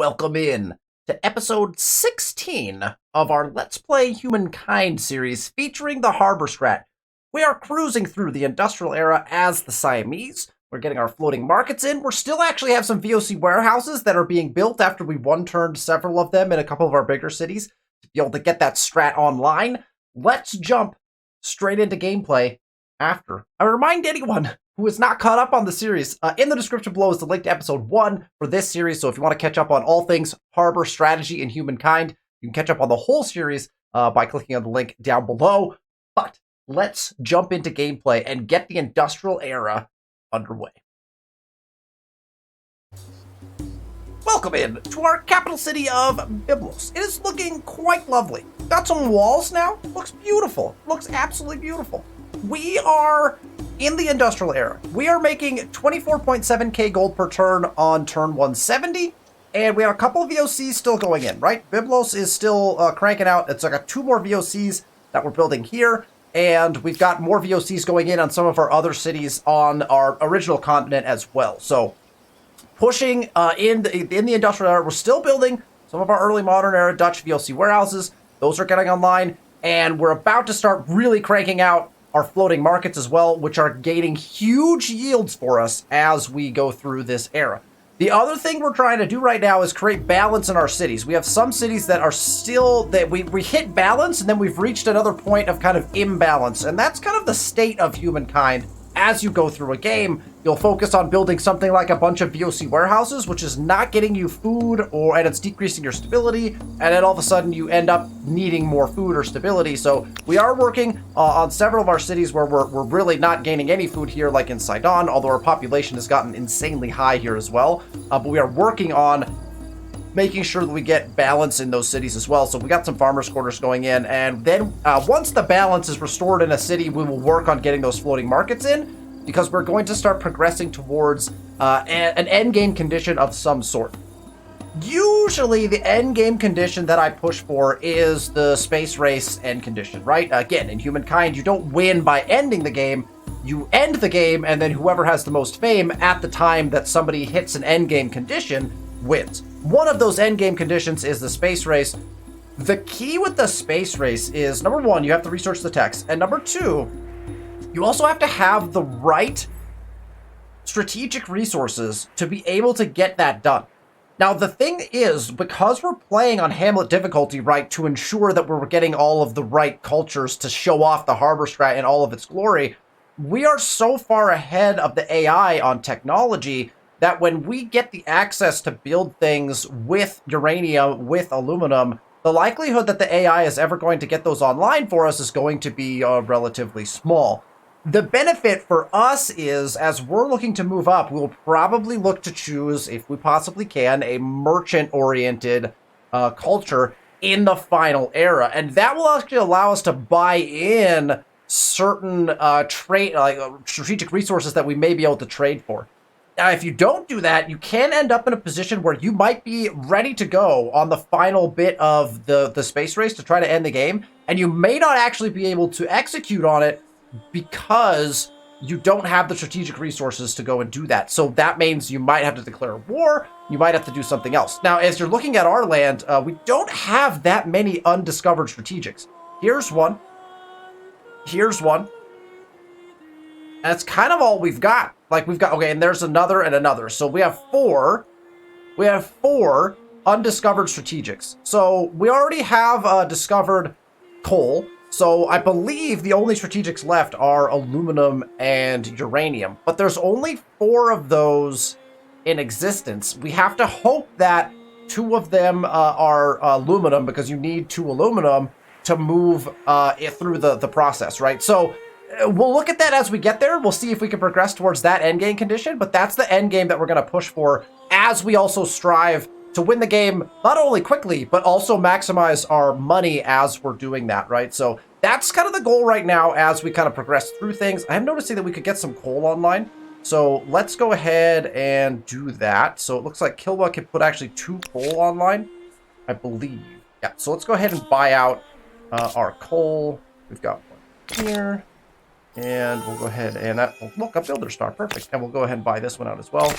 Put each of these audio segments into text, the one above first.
Welcome in to episode 16 of our Let's Play Humankind series featuring the Harbor Strat. We are cruising through the industrial era as the Siamese. We're getting our floating markets in. We're still actually have some VOC warehouses that are being built after we one-turned several of them in a couple of our bigger cities to be able to get that strat online. Let's jump straight into gameplay after. I remind anyone who is not caught up on the series, in the description below is the link to episode 1 for this series. So if you want to catch up on all things Harbor strategy and Humankind, you can catch up on the whole series by clicking on the link down below. But let's jump into gameplay and get the industrial era underway. Welcome in to our capital city of Byblos. It is looking quite lovely. Got some walls now. Looks beautiful. Looks absolutely beautiful. We are in the industrial era. We are making 24.7k gold per turn on turn 170, and we have a couple of VOCs still going in, right? Byblos is still cranking out. It's like 2 more VOCs that we're building here, and we've got more VOCs going in on some of our other cities on our original continent as well. So pushing in the industrial era, we're still building some of our early modern era Dutch VOC warehouses. Those are getting online, and we're about to start really cranking out our floating markets as well, which are gaining huge yields for us as we go through this era. The other thing we're trying to do right now is create balance in our cities. We have some cities that are still, that we hit balance, and then we've reached another point of kind of imbalance. And that's kind of the state of Humankind. As you go through a game, you'll focus on building something like a bunch of VOC warehouses, which is not getting you food, and it's decreasing your stability, and then all of a sudden you end up needing more food or stability. So we are working on several of our cities where we're really not gaining any food here, like in Sidon, although our population has gotten insanely high here as well. But we are working on making sure that we get balance in those cities as well. So we got some farmers' quarters going in, and then once the balance is restored in a city, we will work on getting those floating markets in, because we're going to start progressing towards an end game condition of some sort. Usually the end game condition that I push for is the space race end condition, right? Again, in Humankind, you don't win by ending the game. You end the game, and then whoever has the most fame at the time that somebody hits an end game condition wins. One of those end game conditions is the space race. The key with the space race is, number 1, you have to research the text, and number 2, you also have to have the right strategic resources to be able to get that done. Now, the thing is, because we're playing on Hamlet difficulty, right, to ensure that we're getting all of the right cultures to show off the Harbor Strat in all of its glory, we are so far ahead of the AI on technology that when we get the access to build things with uranium, with aluminum, the likelihood that the AI is ever going to get those online for us is going to be relatively small. The benefit for us is, as we're looking to move up, we'll probably look to choose, if we possibly can, a merchant-oriented culture in the final era. And that will actually allow us to buy in certain strategic resources that we may be able to trade for. Now, if you don't do that, you can end up in a position where you might be ready to go on the final bit of the space race to try to end the game, and you may not actually be able to execute on it because you don't have the strategic resources to go and do that. So that means you might have to declare war, you might have to do something else. Now, as you're looking at our land, we don't have that many undiscovered strategics. Here's one. Here's one. And that's kind of all we've got. Like, we've got, okay, and there's another and another. So we have 4. We have 4 undiscovered strategics. So we already have discovered coal. So I believe the only strategics left are aluminum and uranium. But there's only 4 of those in existence. We have to hope that 2 of them are aluminum, because you need 2 aluminum to move it through the process, right? So we'll look at that as we get there. We'll see if we can progress towards that endgame condition, but that's the endgame that we're going to push for as we also strive to win the game, not only quickly, but also maximize our money as we're doing that, right? So that's kind of the goal right now as we kind of progress through things. I'm noticing that we could get some coal online, so let's go ahead and do that. So it looks like Kilwa can put actually 2 coal online, I believe. Yeah, so let's go ahead and buy out our coal. We've got one here. And we'll go ahead and look, a builder star, perfect. And we'll go ahead and buy this one out as well.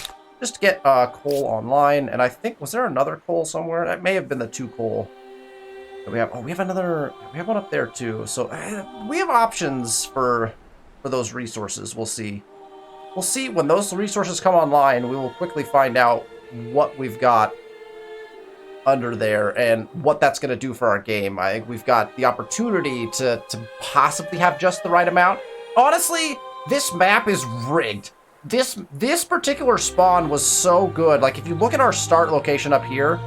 just to get coal online. And I think, was there another coal somewhere? That may have been the 2 coal that we have. Oh, we have one up there too. So we have options for those resources. We'll see. We'll see when those resources come online. We will quickly find out what we've got under there and what that's going to do for our game. I think we've got the opportunity to possibly have just the right amount. Honestly, this map is rigged. This particular spawn was so good. Like, if you look at our start location up here,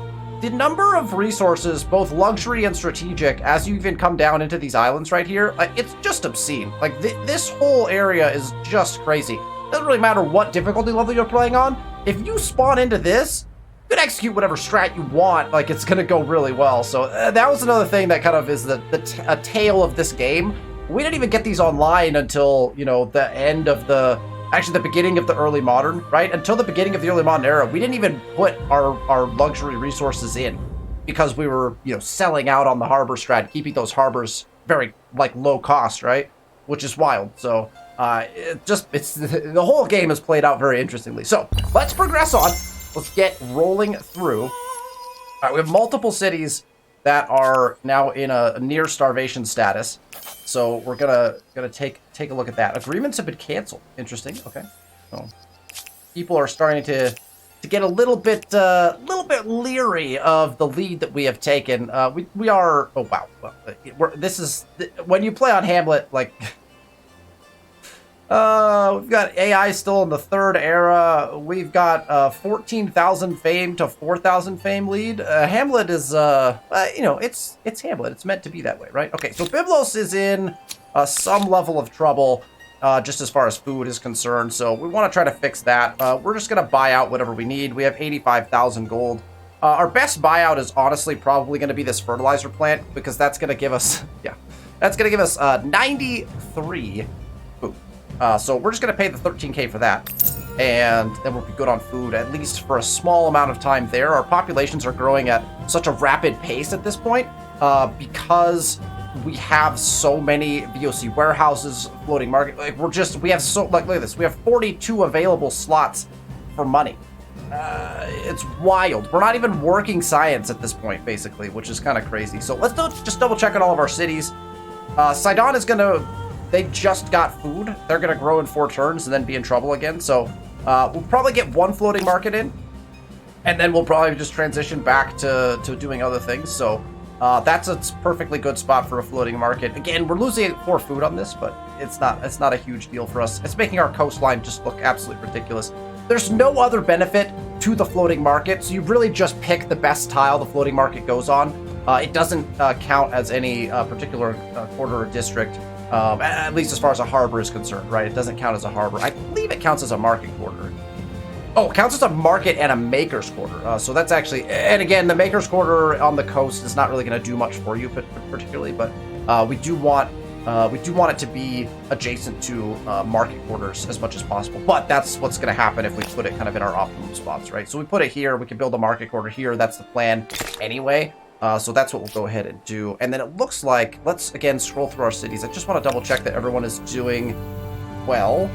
the number of resources, both luxury and strategic, as you even come down into these islands right here, it's just obscene. Like, this whole area is just crazy. Doesn't really matter what difficulty level you're playing on. If you spawn into this, you can execute whatever strat you want. Like, it's going to go really well. So that was another thing that kind of is a tale of this game. We didn't even get these online until, you know, the end of actually the beginning of the early modern, right? Until the beginning of the early modern era, we didn't even put our luxury resources in because we were, you know, selling out on the harbor strat, keeping those harbors very, like, low cost, right? Which is wild. So the whole game is played out very interestingly. So let's progress on. Let's get rolling through. All right, we have multiple cities that are now in a near starvation status. So we're gonna take a look at that. Agreements have been canceled. Interesting. Okay. So people are starting to get a little bit leery of the lead that we have taken. We are. Oh wow. This is when you play on Hamlet, like. We've got AI still in the 3rd era. We've got 14,000 fame to 4,000 fame lead. Hamlet is, you know, it's Hamlet. It's meant to be that way, right? Okay, so Byblos is in some level of trouble just as far as food is concerned. So we want to try to fix that. We're just going to buy out whatever we need. We have 85,000 gold. Our best buyout is honestly probably going to be this fertilizer plant because that's going to give us, that's going to give us 93 food. So we're just going to pay the 13K for that, and then we'll be good on food, at least for a small amount of time there. Our populations are growing at such a rapid pace at this point because we have so many VOC warehouses, floating market. Like, we have so, like, look at this. We have 42 available slots for money. It's wild. We're not even working science at this point, basically, which is kind of crazy. So let's just double check on all of our cities. Sidon is going to... They just got food. They're going to grow in 4 turns and then be in trouble again. So we'll probably get 1 floating market in. And then we'll probably just transition back to doing other things. So that's a perfectly good spot for a floating market. Again, we're losing 4 food on this, but it's not a huge deal for us. It's making our coastline just look absolutely ridiculous. There's no other benefit to the floating market. So you really just pick the best tile the floating market goes on. It doesn't count as any particular quarter or district. At least as far as a harbor is concerned, right? It doesn't count as a harbor. I believe it counts as a market quarter. Oh, it counts as a market and a maker's quarter. So that's actually, and again, the maker's quarter on the coast is not really going to do much for you, particularly, but we do want it to be adjacent to market quarters as much as possible. But that's what's going to happen if we put it kind of in our optimum spots, right? So we put it here. We can build a market quarter here. That's the plan anyway. So that's what we'll go ahead and do. And then it looks like, let's again scroll through our cities. I just want to double check that everyone is doing well.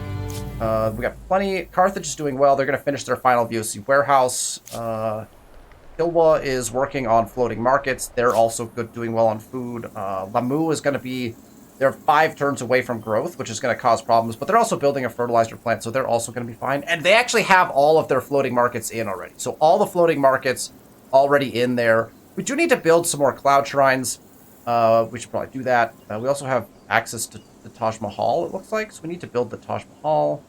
We got plenty. Carthage is doing well. They're going to finish their final VOC warehouse. Kilwa is working on floating markets. They're also doing well on food. Lamu is going to be, they're 5 turns away from growth, which is going to cause problems, but they're also building a fertilizer plant, so they're also going to be fine. And they actually have all of their floating markets in already. So all the floating markets already in there. We do need to build some more cloud shrines. We should probably do that. We also have access to the Taj Mahal, it looks like. So we need to build the Taj Mahal.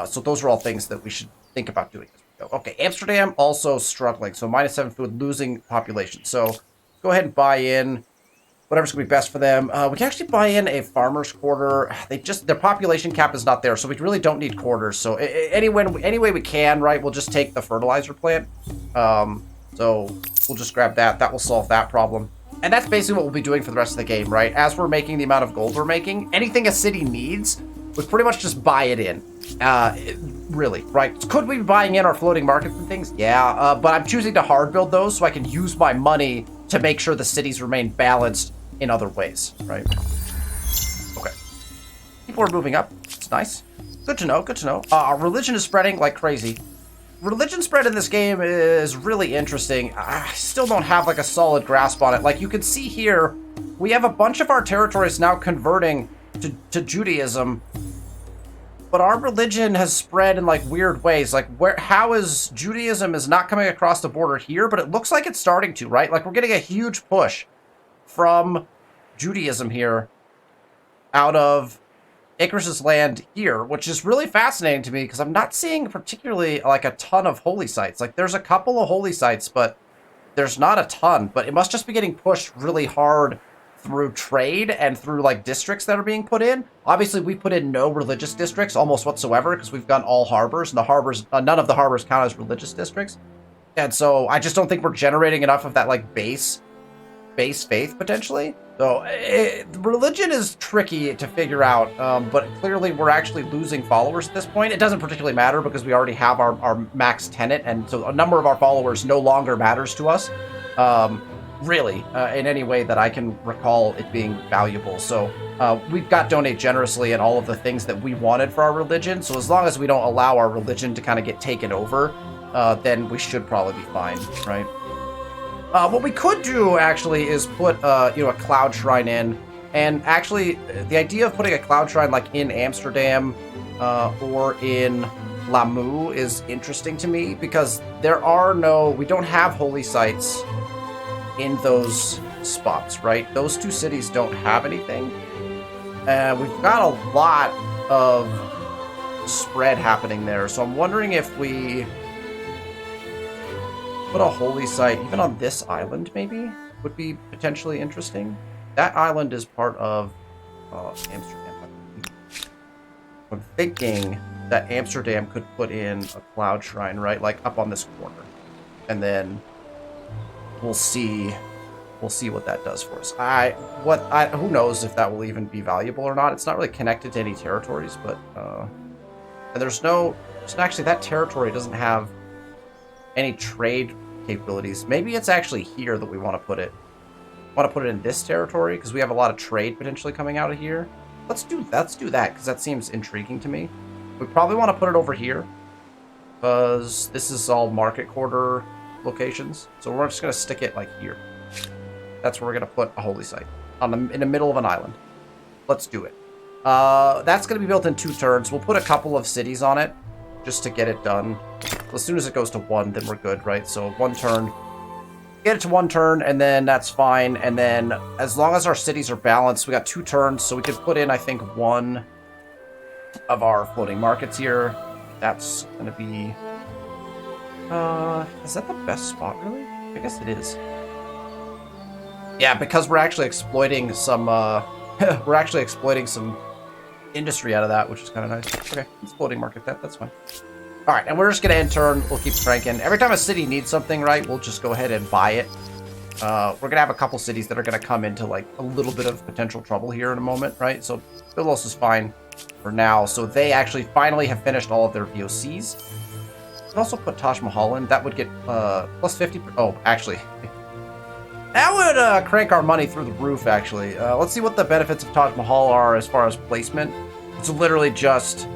So those are all things that we should think about doing as we go. Okay, Amsterdam also struggling. So -7 food, losing population. So go ahead and buy in whatever's going to be best for them. We can actually buy in a farmer's quarter. Their population cap is not there, so we really don't need quarters. So any way we can, right, we'll just take the fertilizer plant. So we'll just grab that. That will solve that problem. And that's basically what we'll be doing for the rest of the game, right? As we're making the amount of gold we're making, anything a city needs, we pretty much just buy it in. Really, right? Could we be buying in our floating markets and things? Yeah, but I'm choosing to hard build those so I can use my money to make sure the cities remain balanced in other ways, right? Okay. People are moving up. It's Nice, nice. Good to know, good to know. Our religion is spreading like crazy. Religion spread in this game is really interesting. I still don't have like a solid grasp on it. Like you can see here, we have a bunch of our territories now converting to Judaism, but our religion has spread in like weird ways. Like how is Judaism is not coming across the border here, but it looks like it's starting to, right? Like we're getting a huge push from Judaism here out of Icarus's land here, which is really fascinating to me because I'm not seeing particularly like a ton of holy sites. Like there's a couple of holy sites, but there's not a ton. But it must just be getting pushed really hard through trade and through like districts that are being put in. Obviously, we put in no religious districts almost whatsoever because we've got all harbors, and the harbors, none of the harbors count as religious districts. And so I just don't think we're generating enough of that like base faith potentially. So religion is tricky to figure out, but clearly we're actually losing followers at this point. It doesn't particularly matter because we already have our max tenant, and so a number of our followers no longer matters to us, really, in any way that I can recall it being valuable. So we've got donate generously and all of the things that we wanted for our religion. So as long as we don't allow our religion to kind of get taken over, then we should probably be fine, right? What we could do, actually, is put, a cloud shrine in. And actually, the idea of putting a cloud shrine, like, in Amsterdam or in Lamu is interesting to me, because we don't have holy sites in those spots, right? Those two cities don't have anything. We've got a lot of spread happening there, so I'm wondering if we put a holy site, even on this island, maybe, would be potentially interesting. That island is part of Amsterdam. I'm thinking that Amsterdam could put in a cloud shrine, right? Like up on this corner. And then we'll see what that does for us. Who knows if that will even be valuable or not. It's not really connected to any territories, but and actually that territory doesn't have any trade capabilities. Maybe it's actually here that we want to put it. Want to put it in this territory because we have a lot of trade potentially coming out of here. Let's do that because that seems intriguing to me. We probably want to put it over here because this is all market quarter locations. So we're just going to stick it like here. That's where we're going to put a holy site in the middle of an island. Let's do it. That's going to be built in 2 turns. We'll put a couple of cities on it just to get it done. As soon as it goes to 1, then we're good, right? So 1 turn. Get it to 1 turn, and then that's fine. And then as long as our cities are balanced, we got 2 turns, so we could put in, I think, 1 of our floating markets here. That's going to be... is that the best spot, really? I guess it is. Yeah, because we're actually exploiting some... we're actually exploiting some industry out of that, which is kind of nice. Okay, it's floating market that's fine. All right, and we're just going to end turn. We'll keep cranking. Every time a city needs something, right, we'll just go ahead and buy it. We're going to have a couple cities that are going to come into, like, a little bit of potential trouble here in a moment, right? So Byblos is fine for now. So they actually finally have finished all of their VOCs. We can also put Taj Mahal in. That would get plus 50... Oh, actually... That would crank our money through the roof, actually. Let's see what the benefits of Taj Mahal are as far as placement. It's literally just...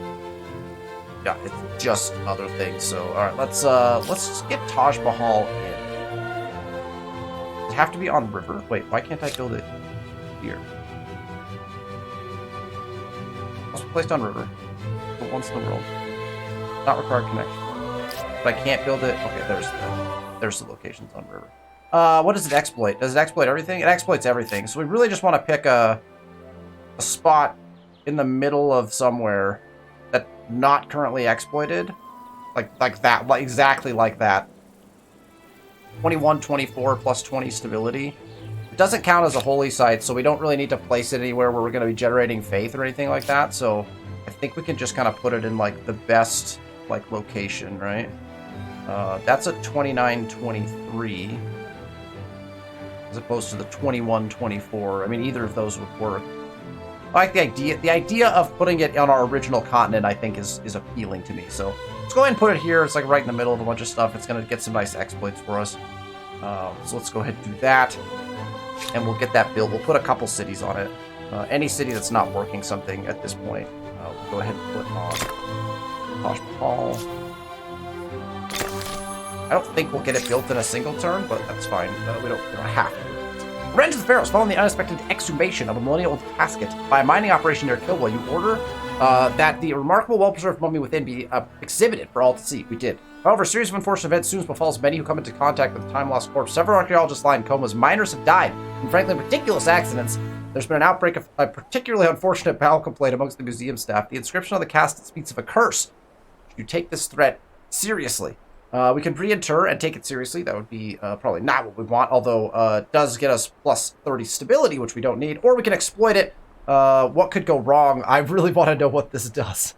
Yeah, it's just other things. So, all right, let's just get Taj Mahal in. Does it have to be on river? Wait, why can't I build it here? Also placed on river. But once in the world. Not required connection. But I can't build it. Okay, there's the locations on river. What does it exploit? Does it exploit everything? It exploits everything. So we really just want to pick a spot in the middle of somewhere that not currently exploited. Like that, like exactly like that. 21, 24 plus 20 stability. It doesn't count as a holy site, so we don't really need to place it anywhere where we're going to be generating faith or anything like that. So I think we can just kind of put it in like the best like location, right? That's a 29, 23. As opposed to the 21, 24. I mean, either of those would work. I like the idea. The idea of putting it on our original continent, I think, is appealing to me. So let's go ahead and put it here. It's like right in the middle of a bunch of stuff. It's going to get some nice exploits for us. So let's go ahead and do that. And we'll get that built. We'll put a couple cities on it. Any city that's not working something at this point, we'll go ahead and put on Taj Mahal. I don't think we'll get it built in a single turn, but that's fine. We don't have to. Revenge of the Pharaohs, following the unexpected exhumation of a millennial-old casket by a mining operation near Kilwa, you order that the remarkable, well-preserved mummy within be exhibited for all to see. We did. However, a series of unfortunate events soon befalls many who come into contact with the time-lost corpse. Several archaeologists lie in comas. Miners have died in frankly ridiculous accidents. There's been an outbreak of a particularly unfortunate bowel complaint amongst the museum staff. The inscription on the casket speaks of a curse. You take this threat seriously. We can reinter and take it seriously. That would be probably not what we want, although it does get us plus 30 stability, which we don't need. Or we can exploit it. What could go wrong? I really want to know what this does.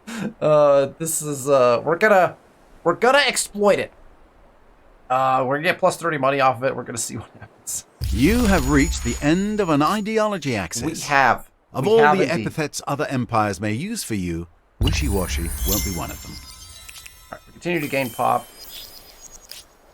This is we're gonna exploit it. We're gonna get plus 30 money off of it. We're gonna see what happens. You have reached the end of an ideology axis. We have. Of all the epithets other empires may use for you, wishy-washy won't be one of them. All right, we continue to gain pop.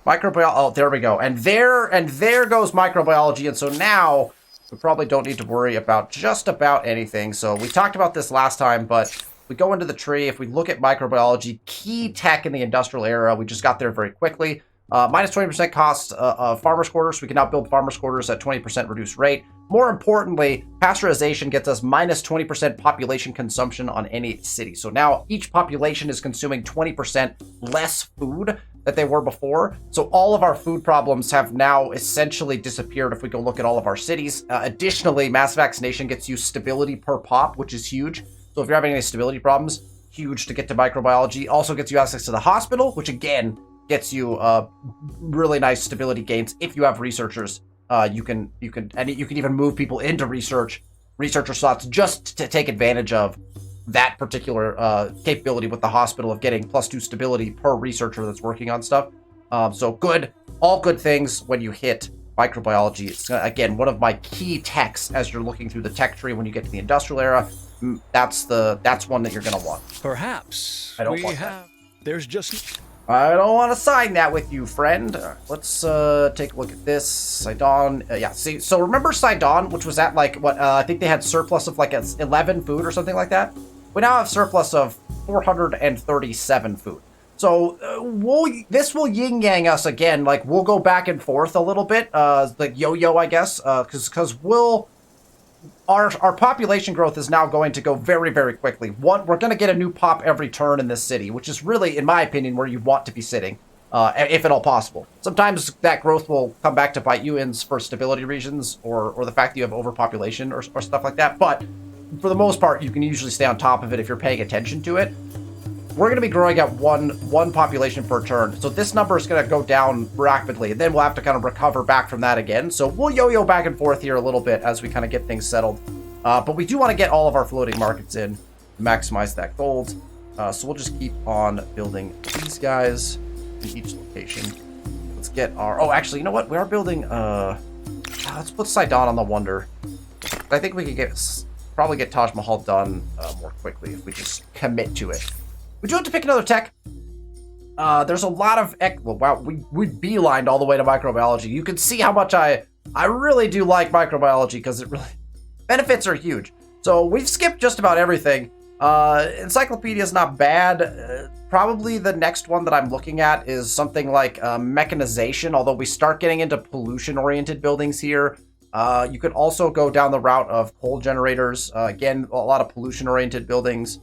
Microbiology. Oh, there we go. And there goes microbiology. And so now we probably don't need to worry about just about anything. So we talked about this last time, but we go into the tree. If we look at microbiology, key tech in the industrial era, we just got there very quickly. Minus 20% cost of farmers' quarters. We can now build farmers' quarters at 20% reduced rate. More importantly, pasteurization gets us minus 20% population consumption on any city. So now each population is consuming 20% less food that they were before. So all of our food problems have now essentially disappeared if we go look at all of our cities. Additionally, mass vaccination gets you stability per pop, which is huge. So if you're having any stability problems, huge to get to microbiology. Also gets you access to the hospital, which again gets you really nice stability gains. If you have researchers, you can even move people into researcher slots just to take advantage of that particular capability with the hospital of getting +2 stability per researcher that's working on stuff. So good, all good things when you hit microbiology. It's again one of my key techs as you're looking through the tech tree when you get to the industrial era. That's one that you're gonna want. Perhaps I don't want that. There's just. I don't want to sign that with you, friend. Let's take a look at this. Sidon. Yeah, see, so remember Sidon, which was at like, what, I think they had surplus of like 11 food or something like that? We now have surplus of 437 food. So this will yin-yang us again. Like, we'll go back and forth a little bit, like yo-yo, I guess, because our population growth is now going to go very, very quickly. We're going to get a new pop every turn in this city, which is really, in my opinion, where you want to be sitting, if at all possible. Sometimes that growth will come back to bite you in for stability reasons or the fact that you have overpopulation or stuff like that. But for the most part, you can usually stay on top of it if you're paying attention to it. We're going to be growing at one population per turn. So this number is going to go down rapidly. And then we'll have to kind of recover back from that again. So we'll yo-yo back and forth here a little bit as we kind of get things settled. But we do want to get all of our floating markets in to maximize that gold. So we'll just keep on building these guys in each location. Let's get our... Oh, actually, you know what? We are building... let's put Sidon on the Wonder. I think we could probably get Taj Mahal done more quickly if we just commit to it. We do have to pick another tech. There's a lot of... Well, wow, we beelined all the way to microbiology. You can see how much I really do like microbiology because it really... Benefits are huge. So we've skipped just about everything. Encyclopedia is not bad. Probably the next one that I'm looking at is something like mechanization, although we start getting into pollution-oriented buildings here. You could also go down the route of coal generators. Again, a lot of pollution-oriented buildings.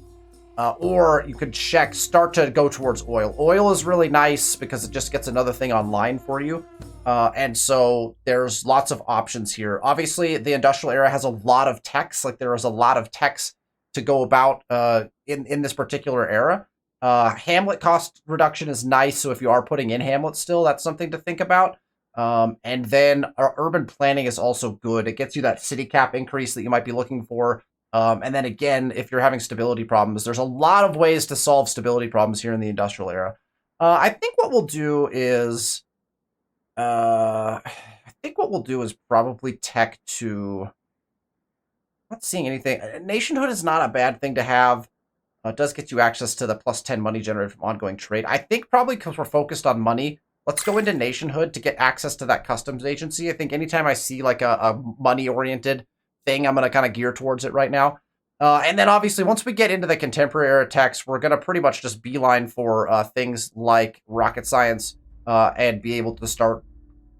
Or you could start to go towards oil. Oil is really nice because it just gets another thing online for you. And so there's lots of options here. Obviously, the industrial era has a lot of techs. Like there is a lot of techs to go about in this particular era. Hamlet cost reduction is nice. So if you are putting in Hamlet still, that's something to think about. And then our urban planning is also good. It gets you that city cap increase that you might be looking for. And then again, if you're having stability problems, there's a lot of ways to solve stability problems here in the industrial era. I think what we'll do is probably tech to... I'm not seeing anything. Nationhood is not a bad thing to have. It does get you access to the +10 money generated from ongoing trade. I think probably because we're focused on money, let's go into nationhood to get access to that customs agency. I think anytime I see like a money-oriented thing, I'm going to kind of gear towards it right now. And then obviously, once we get into the contemporary era techs, we're going to pretty much just beeline for things like rocket science and be able to start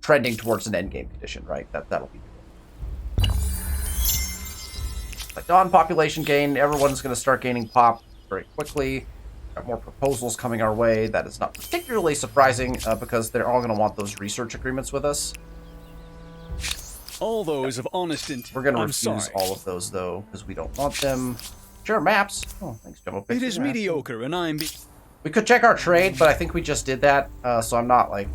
trending towards an endgame condition, right? That'll be cool. Like non-population gain, everyone's going to start gaining pop very quickly. Got more proposals coming our way. That is not particularly surprising because they're all going to want those research agreements with us. All those of honest intent. We're going to refuse all of those, though, because we don't want them. Share maps. Oh, thanks, Jumbo. It is mediocre, and I'm... We could check our trade, but I think we just did that, so I'm not, like...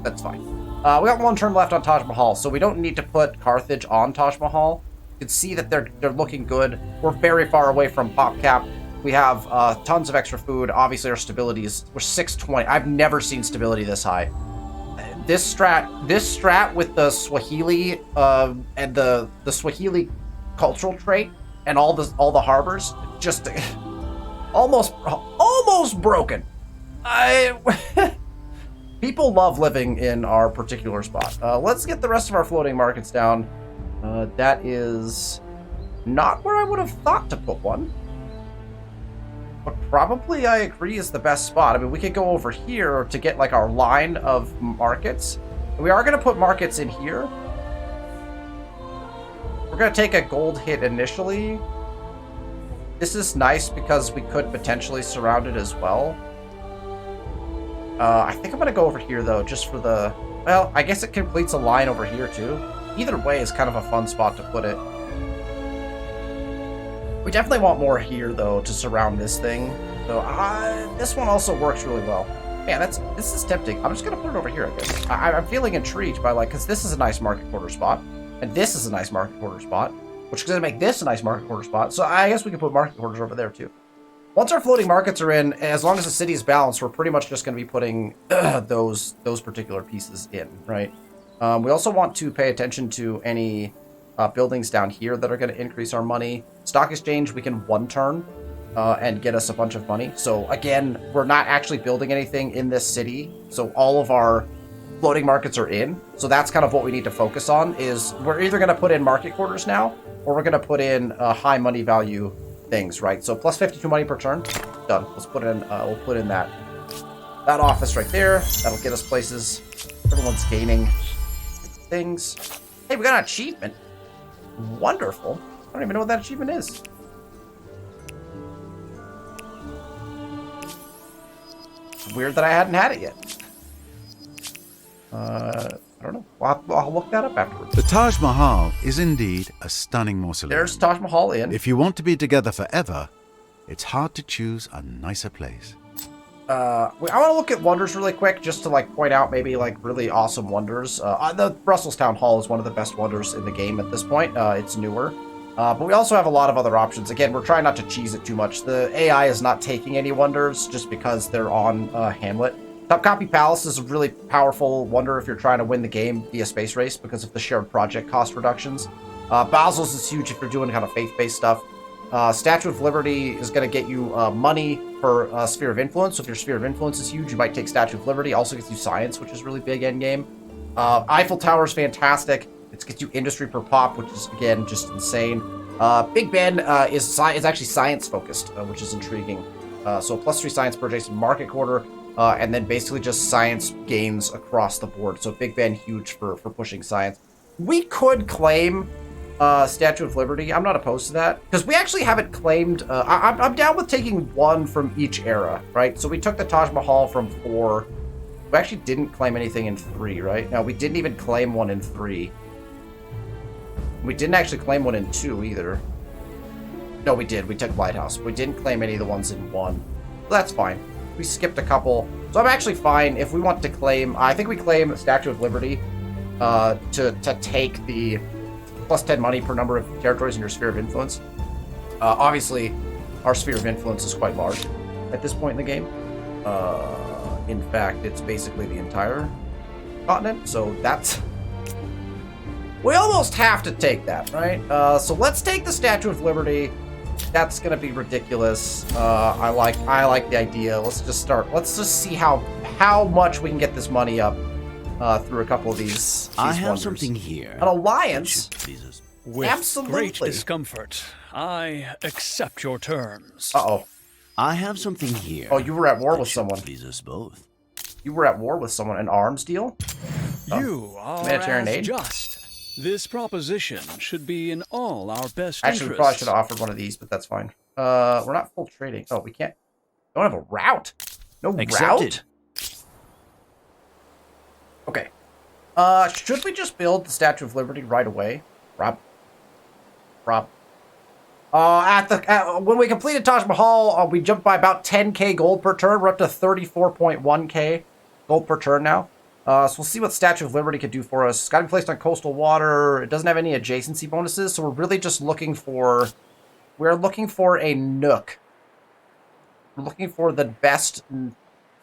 That's fine. We got 1 turn left on Taj Mahal, so we don't need to put Carthage on Taj Mahal. You can see that they're looking good. We're very far away from pop cap. We have tons of extra food. Obviously, our stability is... We're 620. I've never seen stability this high. This strat with the Swahili and the Swahili cultural trait and all the harbors, just almost broken. People love living in our particular spot. Let's get the rest of our floating markets down. That is not where I would have thought to put one. But probably I agree is the best spot. I mean, we could go over here to get like our line of markets. We are going to put markets in here. We're going to take a gold hit initially. This is nice because we could potentially surround it as well. I think I'm going to go over here though, just for the... Well, I guess it completes a line over here too. Either way is kind of a fun spot to put it. We definitely want more here, though, to surround this thing. So this one also works really well. Man, this is tempting. I'm just going to put it over here, I guess. I'm feeling intrigued by, like, because this is a nice market quarter spot, and this is a nice market quarter spot, which is going to make this a nice market quarter spot. So I guess we can put market quarters over there, too. Once our floating markets are in, as long as the city is balanced, we're pretty much just going to be putting those particular pieces in, right? We also want to pay attention to any... buildings down here that are going to increase our money. Stock exchange, we can 1 turn and get us a bunch of money. So again, we're not actually building anything in this city. So all of our floating markets are in. So that's kind of what we need to focus on is we're either going to put in market quarters now or we're going to put in high money value things, right? So plus 52 money per turn. Done. Let's put in, we'll put in that office right there. That'll get us places. Everyone's gaining things. Hey, we got an achievement. Wonderful. I don't even know what that achievement is. It's weird that I hadn't had it yet. I don't know. I'll look that up afterwards. The Taj Mahal is indeed a stunning mausoleum. There's Taj Mahal in. If you want to be together forever, it's hard to choose a nicer place. I want to look at wonders really quick, just to like point out maybe like really awesome wonders. The Brussels Town Hall is one of the best wonders in the game at this point. It's newer, but we also have a lot of other options. Again, we're trying not to cheese it too much. The AI is not taking any wonders just because they're on Hamlet. Topkapi Palace is a really powerful wonder if you're trying to win the game via space race because of the shared project cost reductions. Basil's is huge if you're doing kind of faith-based stuff. Statue of Liberty is going to get you money for Sphere of Influence. So if your Sphere of Influence is huge, you might take Statue of Liberty. Also gets you Science, which is really big endgame. Eiffel Tower is fantastic. It gets you Industry per pop, which is, again, just insane. Big Ben is actually science-focused, which is intriguing. So +3 Science per adjacent market quarter, and then basically just science gains across the board. So Big Ben, huge for pushing science. We could claim... Statue of Liberty. I'm not opposed to that because we actually haven't claimed. I'm down with taking 1 from each era, right? So we took the Taj Mahal from 4. We actually didn't claim anything in 3, right? No, we didn't even claim 1 in 3. We didn't actually claim 1 in 2 either. No, we did. We took Lighthouse. We didn't claim any of the ones in 1. So that's fine. We skipped a couple. So I'm actually fine if we want to claim. I think we claim Statue of Liberty to take the +10 money per number of territories in your Sphere of Influence. Obviously, our Sphere of Influence is quite large at this point in the game. In fact, it's basically the entire continent, so that's... We almost have to take that, right? So let's take the Statue of Liberty. That's gonna be ridiculous. I like the idea. Let's just see how much we can get this money up through a couple of these I have wonders. something here. An alliance? With Absolutely. great discomfort, I accept your terms. Uh-oh. I have something here. Oh, you were at war that with should someone. Please us both. You were at war with someone. An arms deal? You are Humanitarian as aid? just. This proposition should be in all our best Actually, we interests. probably should have offered one of these, but that's fine. We're not full trading. Oh, we can't. Don't have a route. No Accepted. route? Okay. Should we just build the Statue of Liberty right away? Rob. When we completed Taj Mahal, we jumped by about 10k gold per turn. We're up to 34.1k gold per turn now. So we'll see what Statue of Liberty could do for us. It's got to be placed on coastal water. It doesn't have any adjacency bonuses, so we're really just looking for... We're looking for a nook. We're looking for the best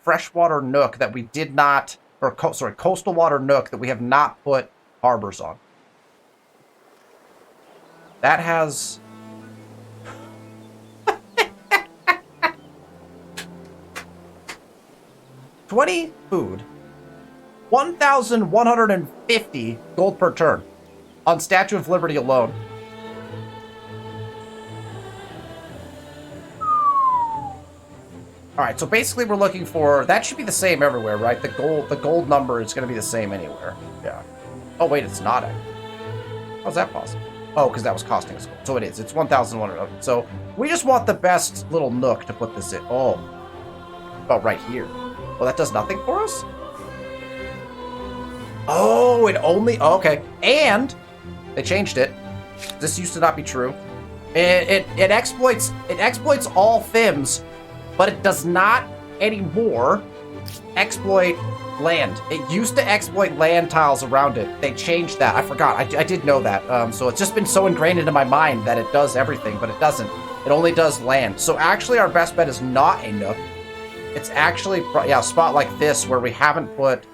freshwater nook that we did not... Or, coastal water nook that we have not put harbors on. That has... 20 food. 1,150 gold per turn on Statue of Liberty alone. All right, so basically we're looking for... That should be the same everywhere, right? The gold number is going to be the same anywhere. Yeah. Oh, wait, it's not. How's that possible? Oh, because that was costing us gold. So it is. It's 1,100. So we just want the best little nook to put this in. Oh. About right here. Well, that does nothing for us? Oh, it only... Oh, okay. And they changed it. This used to not be true. It exploits all FIMs, but it does not anymore exploit land. It used to exploit land tiles around it. They changed that. I forgot. I did know that. So it's just been so ingrained into my mind that it does everything, but it doesn't. It only does land. So actually our best bet is not a nook. It's actually, yeah, a spot like this where we haven't put...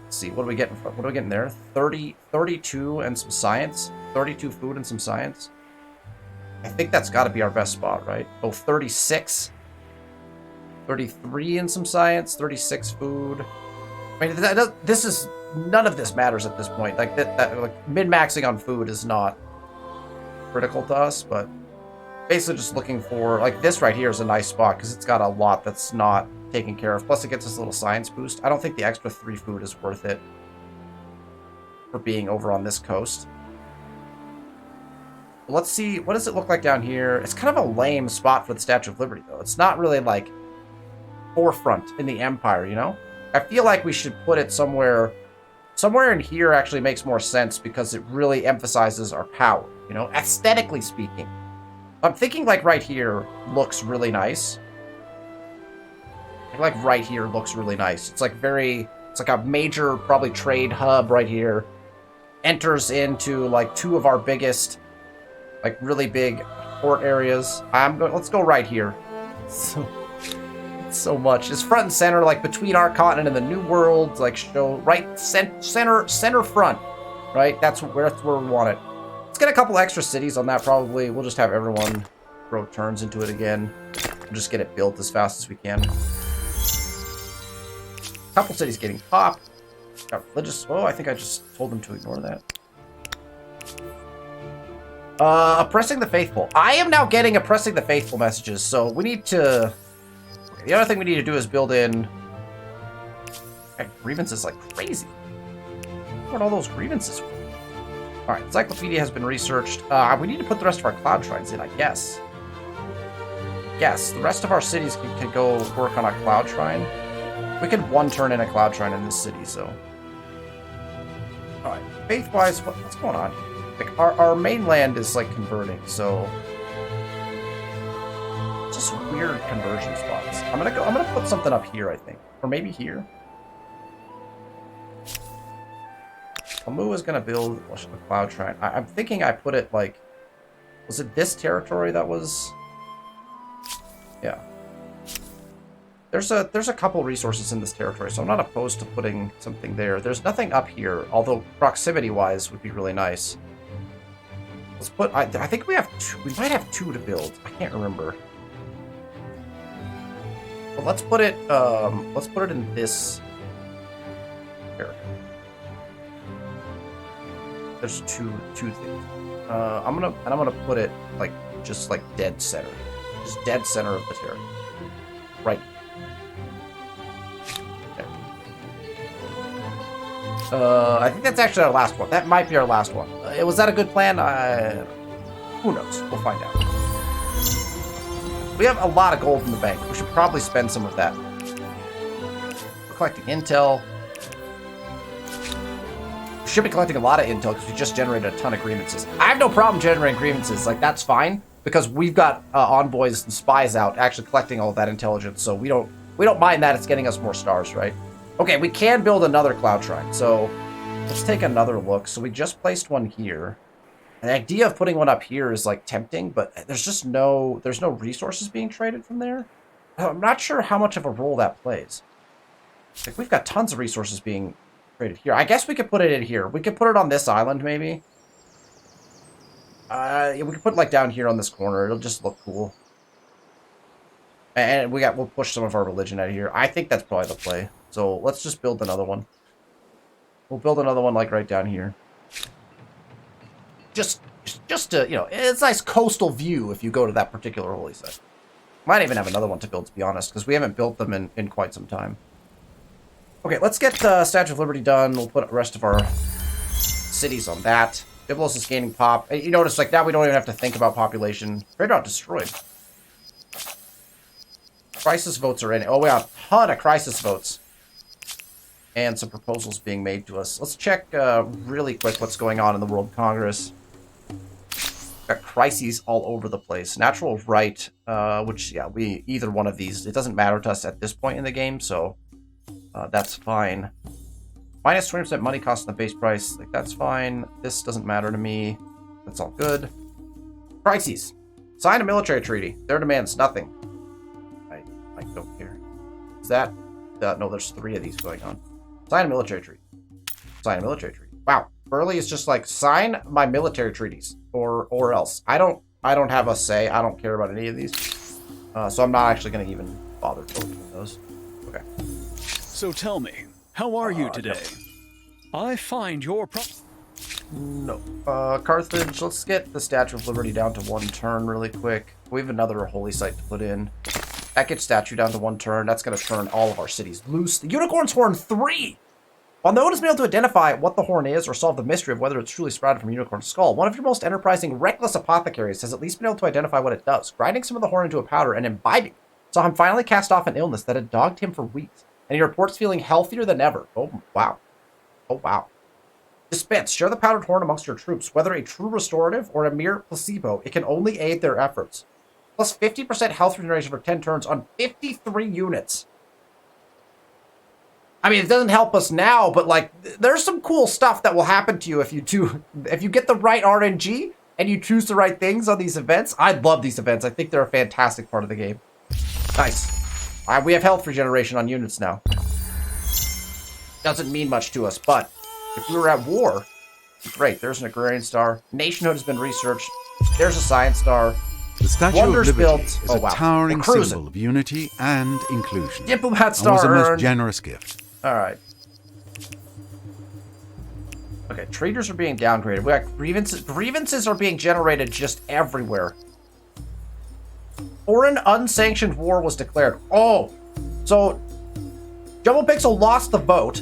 Let's see, what are we getting there? 32 and some science. 32 food and some science. I think that's got to be our best spot, right? Oh, 36. 33 and some science. 36 food. I mean, none of this matters at this point. Like like min-maxing on food is not critical to us, but basically just looking for, like, this right here is a nice spot because it's got a lot that's not taken care of. Plus it gets us a little science boost. I don't think the extra 3 food is worth it for being over on this coast. Let's see, what does it look like down here? It's kind of a lame spot for the Statue of Liberty, though. It's not really, like, forefront in the Empire, you know? I feel like we should put it somewhere in here actually makes more sense because it really emphasizes our power, you know, aesthetically speaking. I'm thinking, like, right here looks really nice. Like, right here looks really nice. It's, like, it's like a major, probably, trade hub right here. Enters into, like, 2 of our biggest, like, really big port areas. Let's go right here. So much. It's front and center, like, between our continent and the New World. Like, show right center front. Right? That's where we want it. Let's get a couple extra cities on that, probably. We'll just have everyone throw turns into it again. We'll just get it built as fast as we can. Couple cities getting popped. Got religious... Oh, I think I just told them to ignore that. Oppressing the Faithful. I am now getting Oppressing the Faithful messages, so we need to... Okay, the other thing we need to do is build in... grievances like crazy. What are all those grievances for? Alright, Encyclopedia has been researched. We need to put the rest of our cloud shrines in, I guess. Yes, the rest of our cities can go work on a cloud shrine. We could 1 turn in a cloud shrine in this city, so... Alright, faith-wise, what's going on? Like, our mainland is, like, converting, so... Just weird conversion spots. I'm gonna put something up here, I think. Or maybe here. Amu is gonna build a cloud shrine. I'm thinking I put it, like... Was it this territory that was... Yeah. There's a couple resources in this territory, so I'm not opposed to putting something there. There's nothing up here, although proximity-wise would be really nice. Let's put... I think we have 2. We might have 2 to build. I can't remember. But let's put it in this territory. there's two things. I'm gonna put it like just like dead center, just dead center of the territory, right. Okay. I think that's actually our last one. That might be our last one. Was that a good plan? Who knows? We'll find out. We have a lot of gold in the bank. We should probably spend some of that. We're collecting intel. We should be collecting a lot of intel because we just generated a ton of grievances. I have no problem generating grievances. Like, that's fine because we've got envoys and spies out actually collecting all of that intelligence. So we don't mind that. It's getting us more stars, right? Okay, we can build another cloud shrine. So let's take another look. So we just placed one here. The idea of putting one up here is like tempting, but there's no resources being traded from there. I'm not sure how much of a role that plays. Like, we've got tons of resources being traded here. I guess we could put it in here. We could put it on this island, maybe. We could put it like down here on this corner. It'll just look cool. And we'll push some of our religion out of here. I think that's probably the play. So let's just build another one. We'll build another one like right down here. Just to, you know, it's a nice coastal view if you go to that particular holy site. Might even have another one to build, to be honest, because we haven't built them in quite some time. Okay, let's get Statue of Liberty done. We'll put the rest of our cities on that. Byblos is gaining pop. You notice, like, now we don't even have to think about population. Trade route destroyed. Crisis votes are in. Oh, we have a ton of crisis votes. And some proposals being made to us. Let's check really quick what's going on in the World Congress. Got crises all over the place. Natural right, which, yeah, either one of these, it doesn't matter to us at this point in the game, so that's fine. Minus 20% money cost on the base price, like, that's fine. This doesn't matter to me. That's all good. Crises. Sign a military treaty. Their demands nothing. I don't care. Is that? No, there's 3 of these going on. Sign a military treaty. Sign a military treaty. Wow. Burley is just like, sign my military treaties or else. I don't have a say. I don't care about any of these. So I'm not actually going to even bother opening those. Okay. So tell me, how are you today? No. I find your No. Carthage, let's get the Statue of Liberty down to 1 turn really quick. We have another holy site to put in. That gets statue down to 1 turn. That's going to turn all of our cities loose. The Unicorn's Horn 3! While no one has been able to identify what the horn is or solve the mystery of whether it's truly sprouted from a unicorn's skull, one of your most enterprising, reckless apothecaries has at least been able to identify what it does, grinding some of the horn into a powder and imbibing saw him finally cast off an illness that had dogged him for weeks, and he reports feeling healthier than ever. Oh, wow. Oh, wow. Dispense. Share the powdered horn amongst your troops. Whether a true restorative or a mere placebo, it can only aid their efforts. Plus 50% health regeneration for 10 turns on 53 units. I mean, it doesn't help us now, but, like, there's some cool stuff that will happen to you if you get the right RNG and you choose the right things on these events. I love these events. I think they're a fantastic part of the game. Nice. We have health regeneration on units now. Doesn't mean much to us, but if we were at war, great. There's an agrarian star. Nationhood has been researched. There's a science star. The Statue Wonders of Liberty built. is a towering symbol of unity and inclusion. Diplomat star and was a most earned. generous gift. All right. Okay, traders are being downgraded. We got grievances. Grievances are being generated just everywhere. Foreign unsanctioned war was declared. Oh, so Jumbo Pixel lost the vote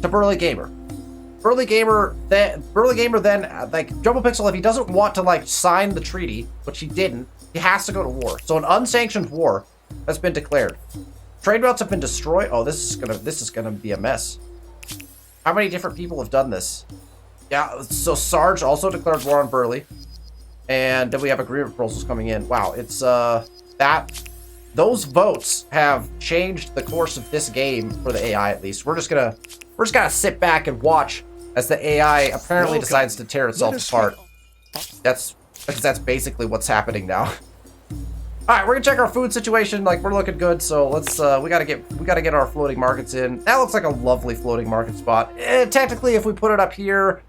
to Burly Gamer. Burly Gamer then, like, Jumbo Pixel, if he doesn't want to, like, sign the treaty, which he didn't, he has to go to war. So an unsanctioned war has been declared. Trade routes have been destroyed. Oh, this is gonna be a mess. How many different people have done this? Yeah, so Sarge also declared war on Burly. And then we have agreement proposals coming in. Wow, it's, those votes have changed the course of this game for the AI, at least. We're just gonna sit back and watch as the AI apparently decides to tear itself apart. That's basically what's happening now. All right, we're gonna check our food situation. Like, we're looking good, so let's we gotta get our floating markets in. That looks like a lovely floating market spot. Technically, if we put it up here,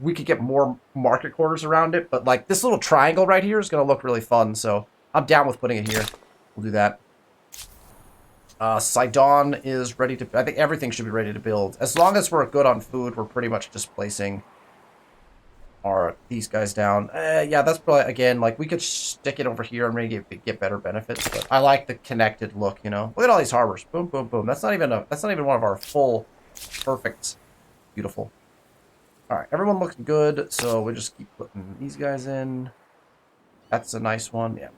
we could get more market quarters around it. But, like, this little triangle right here is gonna look really fun. So I'm down with putting it here. We'll do that. Sidon is ready to... I think everything should be ready to build. As long as we're good on food, we're pretty much displacing these guys down. Yeah, that's probably, again, like, we could stick it over here and maybe get better benefits, but I like the connected look, you know? Look at all these harbors. Boom, boom, boom. That's not even one of our full perfects. Beautiful. Alright, everyone looking good, so we just keep putting these guys in. That's a nice one, yeah.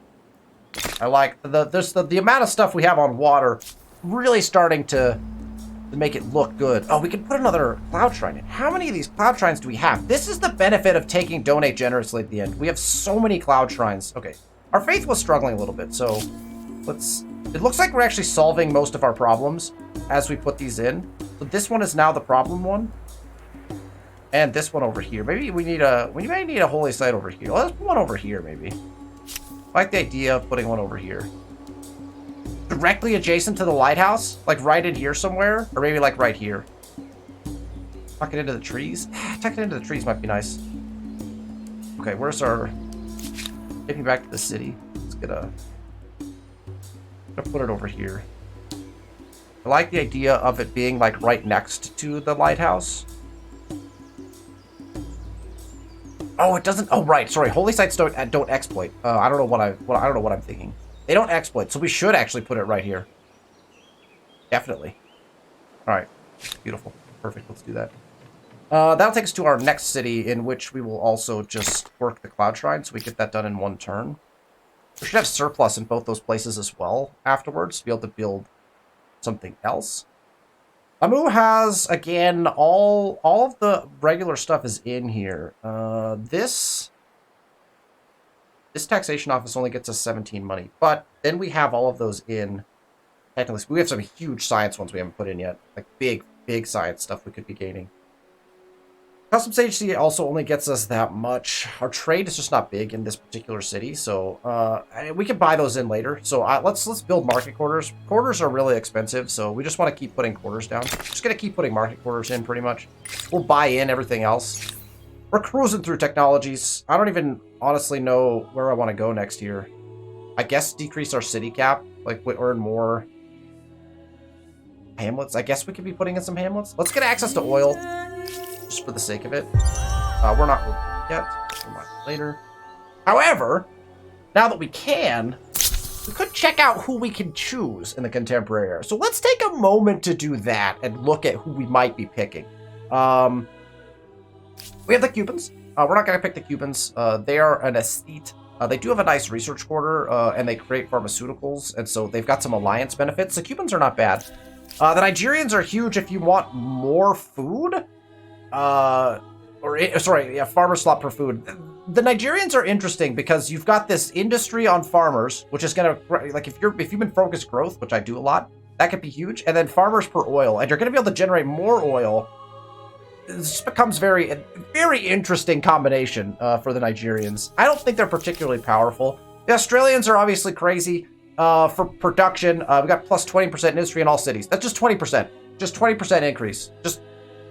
I like the amount of stuff we have on water really starting to make it look good. Oh, we can put another cloud shrine in. How many of these cloud shrines do we have? This is the benefit of taking donate generously at the end. We have so many cloud shrines. Okay, our faith was struggling a little bit, so it looks like we're actually solving most of our problems as we put these in. So this one is now the problem one. And this one over here. Maybe we may need a holy site over here. Let's put one over here, maybe. I like the idea of putting one over here. Directly adjacent to the lighthouse? Like right in here somewhere? Or maybe like right here. Tuck it into the trees? Tuck it into the trees might be nice. Okay, where's our... Get me back to the city. Let's get a... I'll put it over here. I like the idea of it being like right next to the lighthouse. Oh, it doesn't. Oh, right. Sorry. Holy sites don't exploit. I don't know what I don't know what I'm thinking. They don't exploit, so we should actually put it right here. Definitely. All right. Beautiful. Perfect. Let's do that. That'll take us to our next city, in which we will also just work the cloud shrine, so we get that done in one turn. We should have surplus in both those places as well afterwards to be able to build something else. Amu has, again, all of the regular stuff is in here. This taxation office only gets us 17 money, but then we have all of those in. Technically, we have some huge science ones we haven't put in yet, like big science stuff we could be gaining. Customs agency also only gets us that much. Our trade is just not big in this particular city, so we can buy those in later. So let's build market quarters. Quarters are really expensive, so we just want to keep putting quarters down. Just gonna keep putting market quarters in, pretty much. We'll buy in everything else. We're cruising through technologies. I don't even honestly know where I want to go next year. I guess decrease our city cap, like we earn more hamlets. I guess we could be putting in some hamlets. Let's get access to oil. Just for the sake of it. We're not yet. We'll mind later. However, now that we can, we could check out who we can choose in the contemporary era. So let's take a moment to do that and look at who we might be picking. We have the Cubans. We're not going to pick the Cubans. They are an aesthete. They do have a nice research quarter, and they create pharmaceuticals, and so they've got some alliance benefits. The Cubans are not bad. The Nigerians are huge if you want more food. Farmer slot per food. The Nigerians are interesting because you've got this industry on farmers, which is gonna, like, if you've been focused growth, which I do a lot, that could be huge, and then farmers per oil, and you're gonna be able to generate more oil. This becomes very interesting combination for the Nigerians. I don't think they're particularly powerful. The Australians are obviously crazy for production. We got plus 20% industry in all cities. That's just 20%. Just 20% increase. Just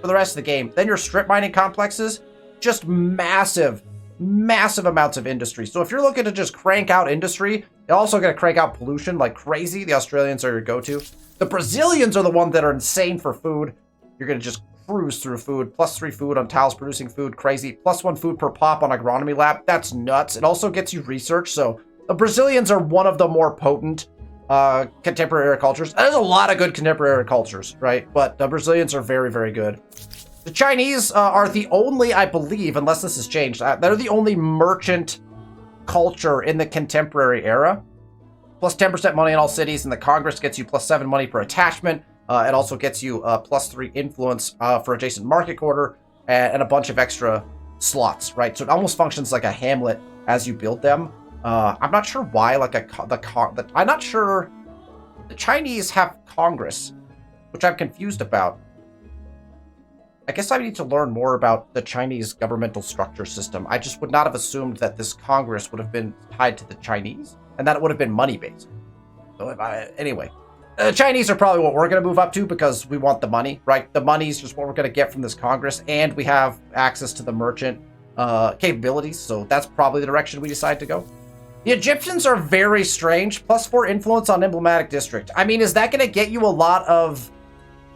for the rest of the game. Then your strip mining complexes, just massive amounts of industry. So if you're looking to just crank out industry, you're also going to crank out pollution like crazy. The Australians are your go-to. The Brazilians are the ones that are insane for food. You're going to just cruise through food. Plus 3 food on tiles producing food. Crazy. Plus 1 food per pop on agronomy lab. That's nuts. It also gets you research. So the Brazilians are one of the more potent contemporary era cultures. There's a lot of good contemporary era cultures, right? But the Brazilians are very, very good. The Chinese are the only, I believe, unless this has changed, they're the only merchant culture in the contemporary era. Plus 10% money in all cities, and the Congress gets you plus 7 money per attachment. It also gets you plus 3 influence for adjacent market quarter and a bunch of extra slots, right? So it almost functions like a hamlet as you build them. I'm not sure why, like I'm not sure. The Chinese have Congress, which I'm confused about. I guess I need to learn more about the Chinese governmental structure system. I just would not have assumed that this Congress would have been tied to the Chinese, and that it would have been money-based. So anyway, the Chinese are probably what we're going to move up to because we want the money, right? The money is just what we're going to get from this Congress, and we have access to the merchant capabilities, so that's probably the direction we decide to go. The Egyptians are very strange. +4 influence on emblematic district. I mean, is that going to get you a lot of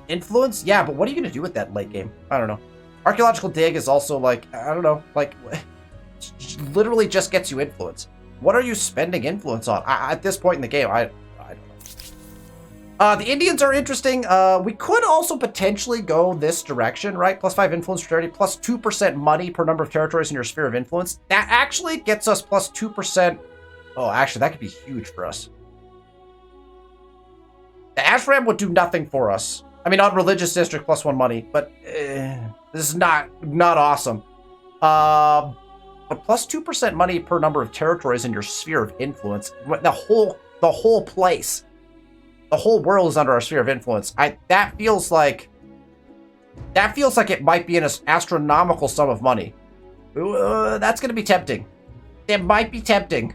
influence? Yeah, but what are you going to do with that late game? I don't know. Archaeological dig is also like, I don't know, like, literally just gets you influence. What are you spending influence on? At this point in the game, I don't know. The Indians are interesting. We could also potentially go this direction, right? +5 influence for charity, +2% money per number of territories in your sphere of influence. That actually gets us +2%. Oh, actually, that could be huge for us. The Ashram would do nothing for us. I mean, on religious district, +1 money, but this is not awesome. But +2% money per number of territories in your sphere of influence. The whole place, the whole world is under our sphere of influence. That feels like it might be an astronomical sum of money. That's going to be tempting. It might be tempting.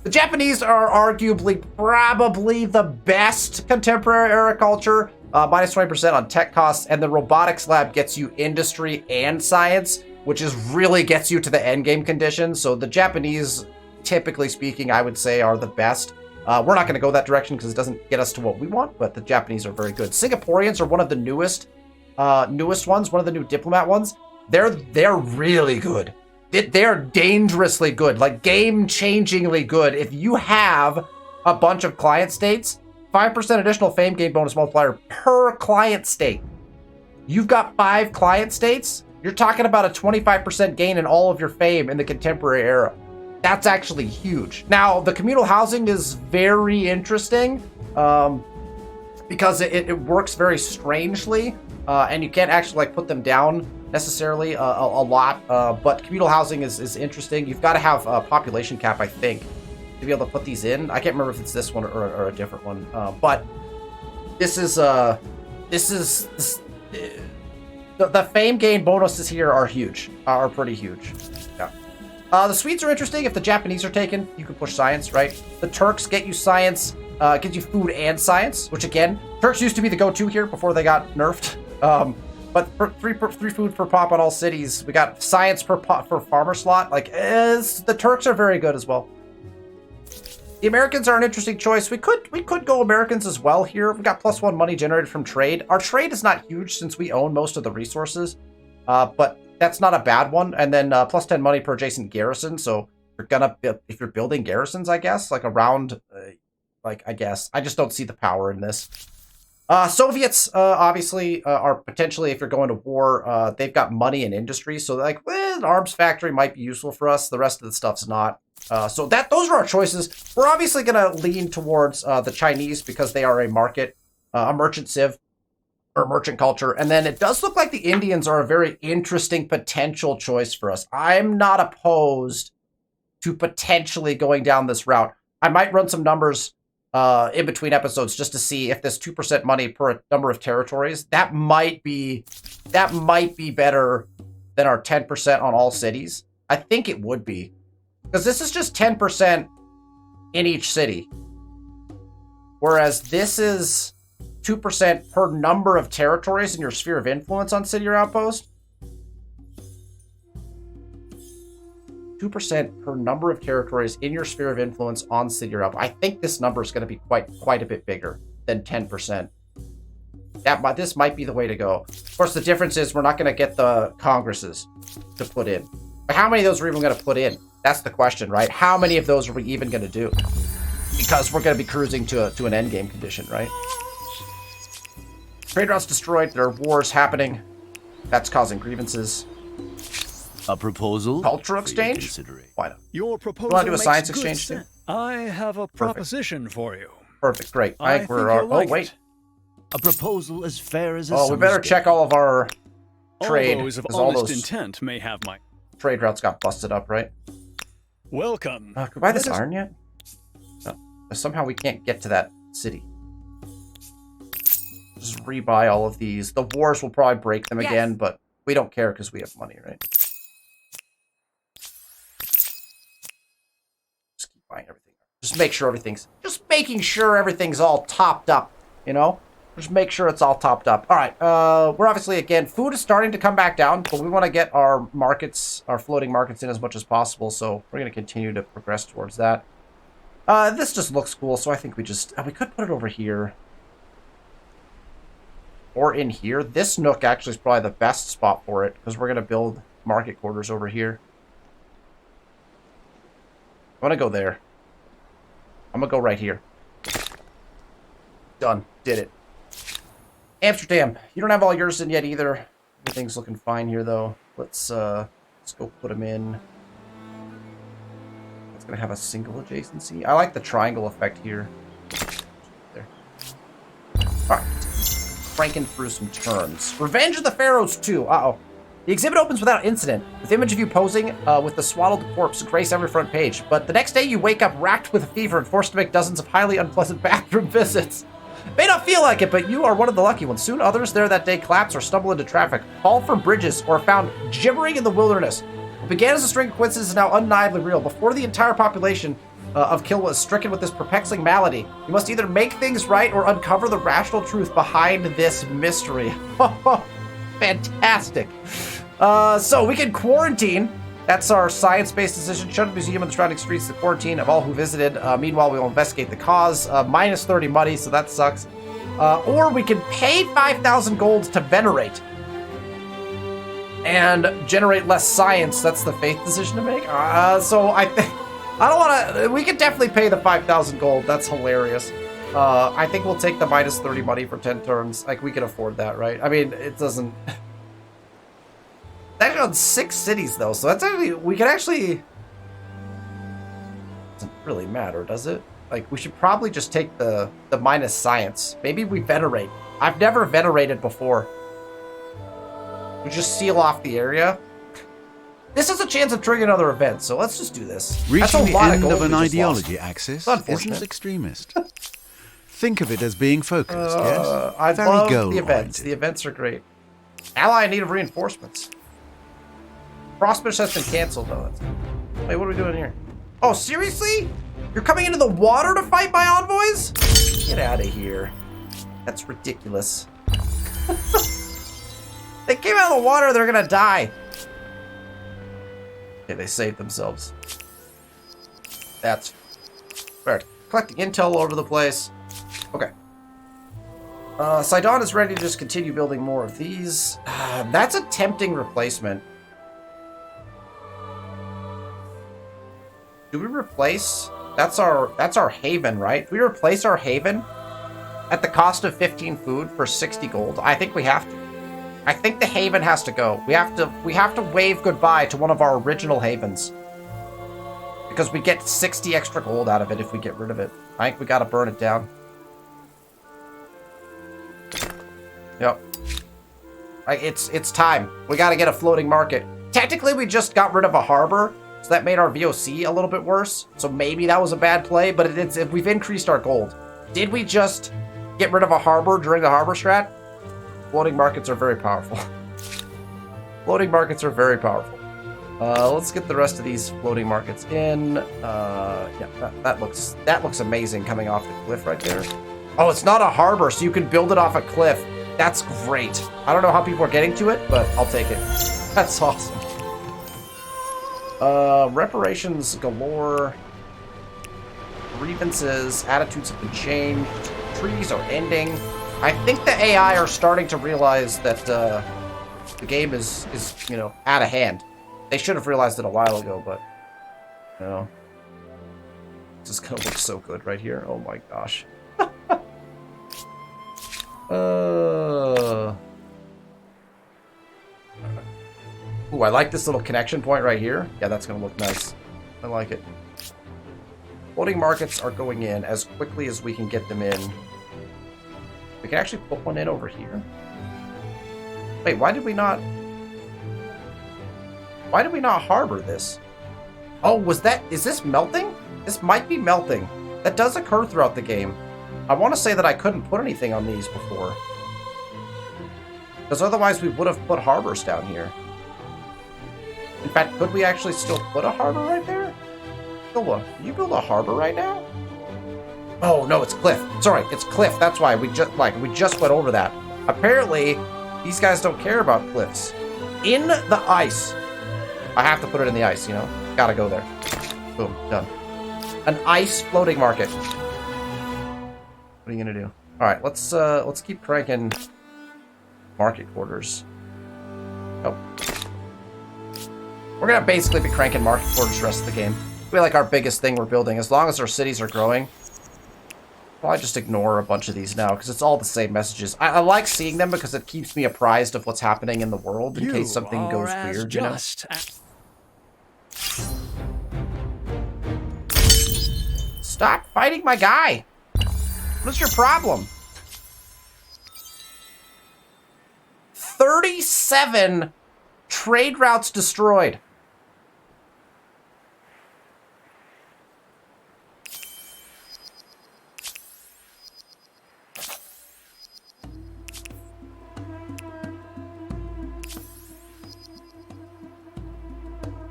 The Japanese are arguably probably the best contemporary era culture, -20% on tech costs, and the robotics lab gets you industry and science, which is really gets you to the end game conditions. So the Japanese, typically speaking, I would say are the best. We're not going to go that direction because it doesn't get us to what we want, but the Japanese are very good. Singaporeans are one of the newest ones, one of the new diplomat ones. They're really good. They're dangerously good, like game-changingly good. If you have a bunch of client states, 5% additional fame gain bonus multiplier per client state. You've got 5 client states, you're talking about a 25% gain in all of your fame in the contemporary era. That's actually huge. Now, the communal housing is very interesting because it works very strangely, and you can't actually like put them down necessarily a lot, but communal housing is interesting. You've got to have a population cap, I think, to be able to put these in. I can't remember if it's this one or a different one, but the fame gain bonuses here are huge, are pretty huge. Yeah. The Swedes are interesting. If the Japanese are taken, you can push science, right? The Turks get you science, gives you food and science, which again, Turks used to be the go-to here before they got nerfed. But for three food per pop on all cities. We got science per pop for farmer slot. Like, the Turks are very good as well. The Americans are an interesting choice. We could go Americans as well here. We got +1 money generated from trade. Our trade is not huge since we own most of the resources, but that's not a bad one. And then +10 money per adjacent garrison. So if you're building garrisons, I guess, like around, I guess I just don't see the power in this. Soviets, obviously, are potentially, if you're going to war, they've got money and industry. So, like, an arms factory might be useful for us. The rest of the stuff's not. So those are our choices. We're obviously going to lean towards the Chinese because they are a market, a merchant civ, or merchant culture. And then it does look like the Indians are a very interesting potential choice for us. I'm not opposed to potentially going down this route. I might run some numbers in between episodes just to see if this 2% money per number of territories, that might be better than our 10% on all cities. I think it would be, because this is just 10% in each city, whereas this is 2% per number of territories in your sphere of influence on city or outpost. 2% per number of territories in your sphere of influence on city or up. I think this number is going to be quite a bit bigger than 10%. This might be the way to go. Of course, the difference is we're not going to get the congresses to put in. But how many of those are we even going to put in? That's the question, right? How many of those are we even going to do? Because we're going to be cruising to an endgame condition, right? Trade routes destroyed. There are wars happening. That's causing grievances. A proposal? Cultural exchange? Why not? Your proposal You want to do a makes science good exchange too? sense. I have a proposition for you. Perfect, great. I think you'll oh, like wait. it. A proposal as fair as a Oh, we better summer's check day. all of our trade. All those of 'cause all honest those intent may have my trade routes got busted up, right? welcome. Can we buy this Let us- iron yet? No. Somehow we can't get to that city. Just rebuy all of these. The wars will probably break them again, but we don't care because we have money, right? Just keep buying everything. Just making sure everything's all topped up, you know? Just make sure it's all topped up. All right, we're obviously, again, food is starting to come back down, but we want to get our markets, our floating markets in as much as possible, so we're going to continue to progress towards that. This just looks cool, so I think we just, we could put it over here. Or in here. This nook actually is probably the best spot for it, because we're going to build market quarters over here. I want to go there. I'm going to go right here. Done. Did it. Amsterdam. You don't have all yours in yet either. Everything's looking fine here, though. Let's go put them in. It's going to have a single adjacency. I like the triangle effect here. There. All right. Cranking through some turns. Revenge of the Pharaohs 2. Uh-oh. The exhibit opens without incident, with image of you posing with the swaddled corpse grace every front page. But the next day you wake up racked with a fever and forced to make dozens of highly unpleasant bathroom visits. May not feel like it, but you are one of the lucky ones. Soon others there that day collapse or stumble into traffic, fall from bridges, or are found gibbering in the wilderness. What began as a string of coincidences is now undeniably real. Before the entire population of Kilwa is stricken with this perplexing malady, you must either make things right or uncover the rational truth behind this mystery. Fantastic. So we can quarantine. That's our science-based decision. Shut the museum and the surrounding streets to quarantine of all who visited. Meanwhile, we will investigate the cause. Minus 30 money, so that sucks. Or we can pay 5,000 gold to venerate. And generate less science. That's the faith decision to make. So I don't want to... We can definitely pay the 5,000 gold. That's hilarious. I think we'll take the minus 30 money for 10 turns. Like, we can afford that, right? I mean, it doesn't... Actually on 6 cities though, so that's actually, we can actually, doesn't really matter, does it? Like, we should probably just take the minus science. Maybe we venerate. I've never venerated before. We just seal off the area. This is a chance of triggering another event, so let's just do this. Reaching the end of an ideology axis isn't extremist. Think of it as being focused, yes? I Very love the goal-oriented. events. The events are great. Ally in need of reinforcements. Frostbish has been canceled, though. Wait, what are we doing here? Oh, seriously? You're coming into the water to fight my envoys? Get out of here. That's ridiculous. They came out of the water, they're gonna die. Okay, they saved themselves. That's... Alright, collecting intel all over the place. Okay. Sidon is ready to just continue building more of these. That's a tempting replacement. Do we replace? That's our haven, right? Do we replace our haven at the cost of 15 food for 60 gold? I think we have to. I think the haven has to go. We have to wave goodbye to one of our original havens. Because we get 60 extra gold out of it if we get rid of it. I think we gotta burn it down. Yep. It's time. We gotta get a floating market. Technically, we just got rid of a harbor. So that made our VOC a little bit worse. So maybe that was a bad play, but we've increased our gold. Did we just get rid of a harbor during the harbor strat? Floating markets are very powerful. Floating markets are very powerful. Let's get the rest of these floating markets in. Yeah, that looks amazing coming off the cliff right there. Oh, it's not a harbor, so you can build it off a cliff. That's great. I don't know how people are getting to it, but I'll take it. That's awesome. Reparations galore. Grievances, attitudes have been changed. Treaties are ending. I think the AI are starting to realize that the game is you know, out of hand. They should have realized it a while ago, but you know, this is gonna look so good right here. Oh my gosh. Ooh, I like this little connection point right here. Yeah, that's going to look nice. I like it. Floating markets are going in as quickly as we can get them in. We can actually put one in over here. Wait, why did we not harbor this? Oh, is this melting? This might be melting. That does occur throughout the game. I want to say that I couldn't put anything on these before. Because otherwise we would have put harbors down here. In fact, could we actually still put a harbor right there? Can you build a harbor right now? Oh, no, it's Cliff. Sorry, it's Cliff. That's why we just went over that. Apparently, these guys don't care about cliffs. In the ice. I have to put it in the ice, you know? Gotta go there. Boom, done. An ice floating market. What are you gonna do? Alright, let's keep cranking market quarters. Oh. We're gonna basically be cranking market quarters the rest of the game. We like our biggest thing we're building. As long as our cities are growing, I'll just ignore a bunch of these now because it's all the same messages. I like seeing them because it keeps me apprised of what's happening in the world in case something goes weird, you know? Stop fighting my guy! What's your problem? 37 trade routes destroyed.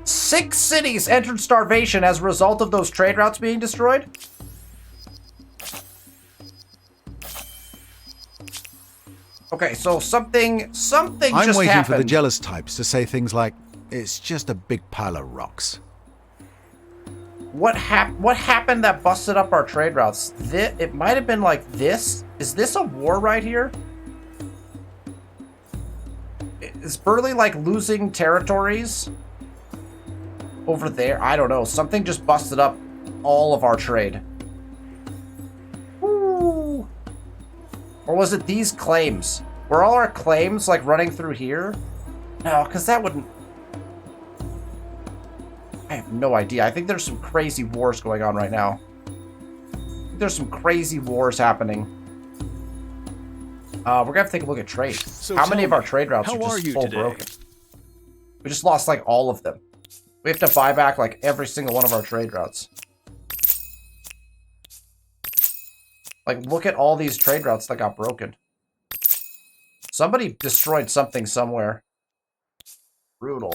Six cities entered starvation as a result of those trade routes being destroyed. Okay, so something just happened. I'm waiting for the jealous types to say things like, "It's just a big pile of rocks." What happened that busted up our trade routes? It might have been like this. Is this a war right here? Is Burley like losing territories over there? I don't know. Something just busted up all of our trade. Ooh. Or was it these claims? Were all our claims like running through here? No, because that wouldn't... I have no idea. I think there's some crazy wars going on right now. There's some crazy wars happening. We're gonna have to take a look at trade. So how many of our trade routes are just full broken? We just lost like all of them. We have to buy back like every single one of our trade routes. Like, look at all these trade routes that got broken. Somebody destroyed something somewhere. Brutal.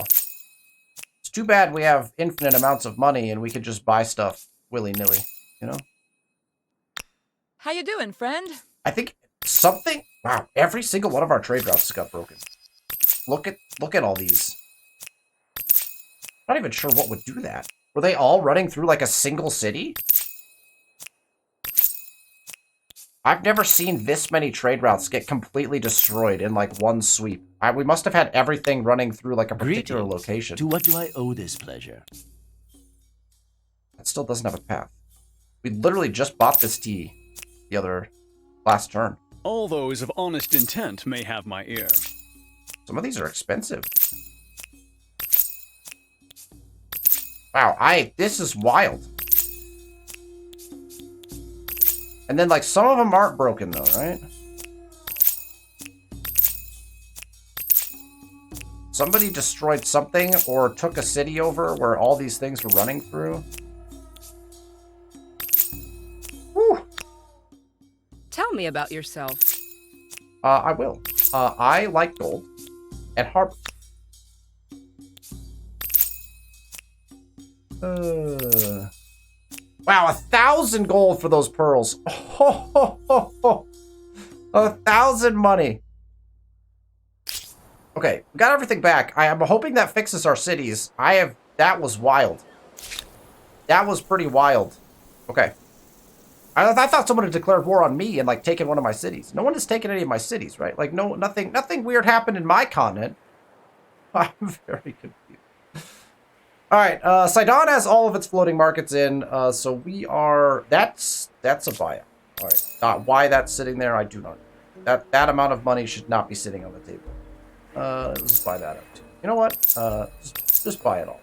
It's too bad we have infinite amounts of money and we could just buy stuff willy-nilly, you know? How you doing, friend? I think something... Wow, every single one of our trade routes got broken. Look at all these. Not even sure what would do that. Were they all running through like a single city? I've never seen this many trade routes get completely destroyed in like one sweep. We must have had everything running through like a particular location. To what do I owe this pleasure? That still doesn't have a path. We literally just bought this tea the last turn. All those of honest intent may have my ear. Some of these are expensive. Wow, this is wild. And then, like, some of them aren't broken, though, right? Somebody destroyed something or took a city over where all these things were running through. Whew. Tell me about yourself. I will. I like gold and harp. Wow, 1,000 gold for those pearls. Oh, ho, ho, ho. 1,000 money. Okay, we got everything back. I am hoping that fixes our cities. That was wild. That was pretty wild. Okay. I thought someone had declared war on me and like taken one of my cities. No one has taken any of my cities, right? Like nothing weird happened in my continent. I'm very confused. All right, Sidon has all of its floating markets in, so we are... That's a buyout. All right, why that's sitting there, I do not know. That amount of money should not be sitting on the table. Let's buy that out too. You know what? Just buy it all.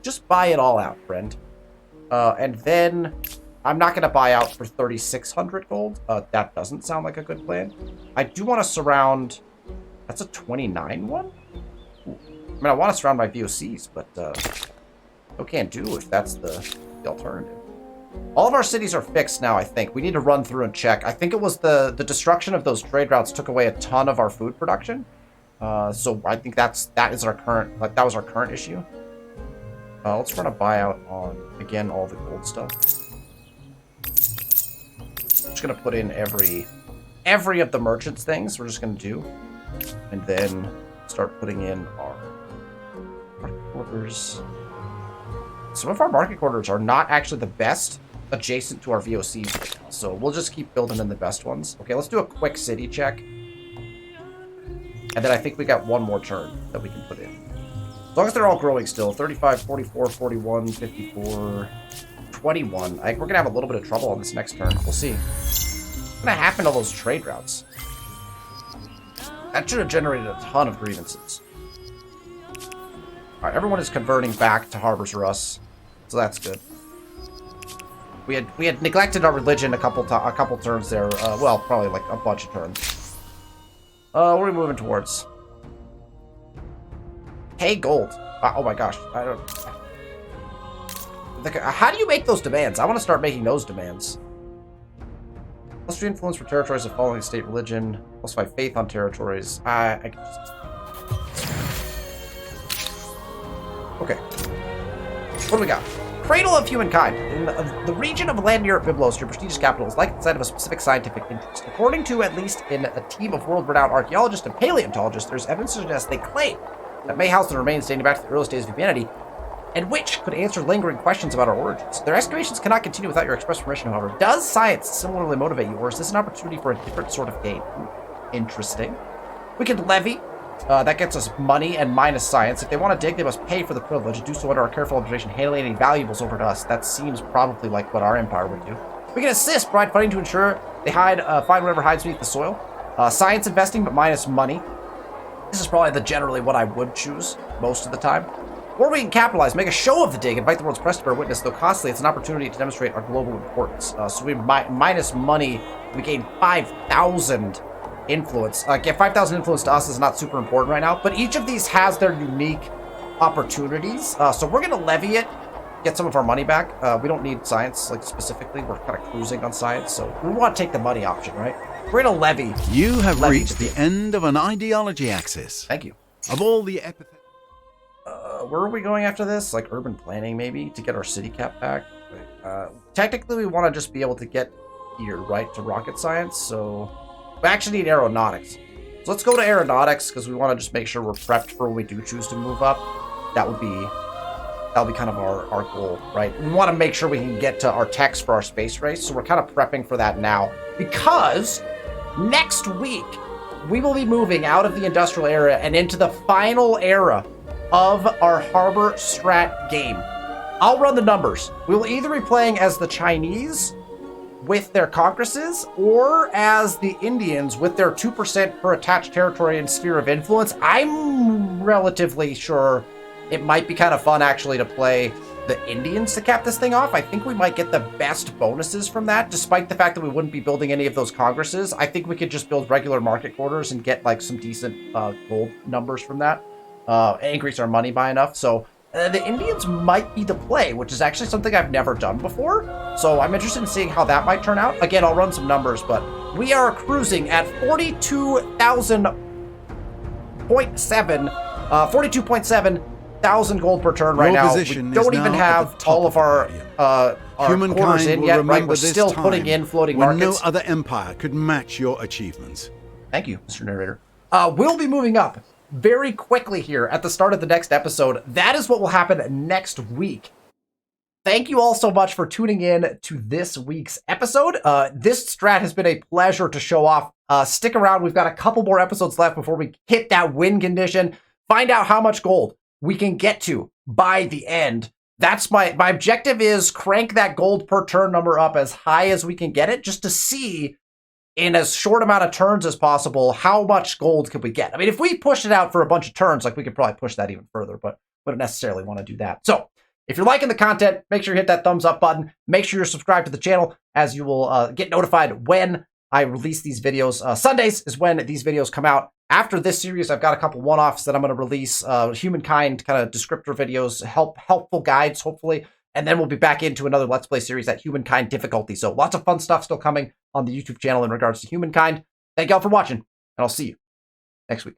Just buy it all out, friend. And then I'm not going to buy out for 3,600 gold. That doesn't sound like a good plan. I do want to surround... That's a 29 one? I mean, I want to surround my VOCs, but I can't do if that's the alternative. All of our cities are fixed now, I think. We need to run through and check. I think it was the destruction of those trade routes took away a ton of our food production. So I think that was our current issue. Let's run a buyout on, again, all the gold stuff. just going to put in every of the merchants things we're just going to do. And then start putting in our market quarters. Some of our market quarters are not actually the best adjacent to our VOCs right now, so we'll just keep building in the best ones. Okay, let's do a quick city check. And then I think we got one more turn that we can put in. As long as they're all growing still. 35, 44, 41, 54, 21. We're going to have a little bit of trouble on this next turn. We'll see. What's going to happen to those trade routes? That should have generated a ton of grievances. Alright, everyone is converting back to Harbors Russ, so that's good. We had neglected our religion a couple turns there. Well, probably like a bunch of turns. What are we moving towards? Pay gold. Oh my gosh, I don't. How do you make those demands? I want to start making those demands. Plus 3 influence for territories of following state religion. Plus 5 faith on territories. I can just... Okay. What do we got? Cradle of Humankind. In the region of land near Byblos, your prestigious capital, is like the site of a specific scientific interest. According to at least in a team of world-renowned archaeologists and paleontologists, there's evidence to suggest they claim that may house the remains dating back to the earliest days of humanity, and which could answer lingering questions about our origins. Their excavations cannot continue without your express permission, however. Does science similarly motivate you, or is this an opportunity for a different sort of gain? Interesting. We could levy. That gets us money and minus science. If they want to dig, they must pay for the privilege and do so under our careful observation, handling any valuables over to us. That seems probably like what our empire would do. We can assist, provide funding to ensure they find whatever hides beneath the soil. Science investing, but minus money. This is probably generally what I would choose most of the time. Or we can capitalize, make a show of the dig, invite the world's press to bear witness. Though costly, it's an opportunity to demonstrate our global importance. So we minus money, we gain 5,000 influence. Yeah, 5,000 influence to us is not super important right now, but each of these has their unique opportunities. So we're going to levy it, get some of our money back. We don't need science, like specifically. We're kind of cruising on science, so we want to take the money option, right? We're going to levy. You have reached the end of an ideology axis. Thank you. Of all the epithets... Where are we going after this? Like urban planning, maybe, to get our city cap back? Technically, we want to just be able to get here, right, to rocket science, so... We actually need aeronautics. So let's go to aeronautics, because we want to just make sure we're prepped for when we do choose to move up. That'll be kind of our goal, right? We want to make sure we can get to our techs for our space race, so we're kind of prepping for that now. Because next week, we will be moving out of the industrial era and into the final era of our Harbor Strat game. I'll run the numbers. We will either be playing as the Chinese with their congresses, or as the Indians with their 2% per attached territory and sphere of influence. I'm relatively sure it might be kind of fun, actually, to play the Indians to cap this thing off. I think we might get the best bonuses from that, despite the fact that we wouldn't be building any of those congresses. I think we could just build regular market quarters and get, like, some decent gold numbers from that. Increase our money by enough, so... the Indians might be the play, which is actually something I've never done before. So I'm interested in seeing how that might turn out. Again, I'll run some numbers, but we are cruising at 42.7 thousand gold per turn right now. We don't even have all of our quarters in yet, right? We're still putting in floating markets. No other empire could match your achievements. Thank you, Mr. Narrator. We'll be moving up very quickly here at the start of the next episode. That is what will happen next week. Thank you all so much for tuning in to this week's episode. This strat has been a pleasure to show off. Stick around. We've got a couple more episodes left before we hit that win condition. Find out how much gold we can get to by the end. That's my objective, is crank that gold per turn number up as high as we can get it, just to see in as short amount of turns as possible, how much gold could we get? I mean, if we pushed it out for a bunch of turns, like, we could probably push that even further, but we don't necessarily want to do that. So if you're liking the content, make sure you hit that thumbs up button. Make sure you're subscribed to the channel, as you will get notified when I release these videos. Sundays is when these videos come out. After this series, I've got a couple one-offs that I'm going to release, Humankind kind of descriptor videos, helpful guides, hopefully. And then we'll be back into another Let's Play series at Humankind difficulty. So lots of fun stuff still coming on the YouTube channel in regards to Humankind. Thank y'all for watching, and I'll see you next week.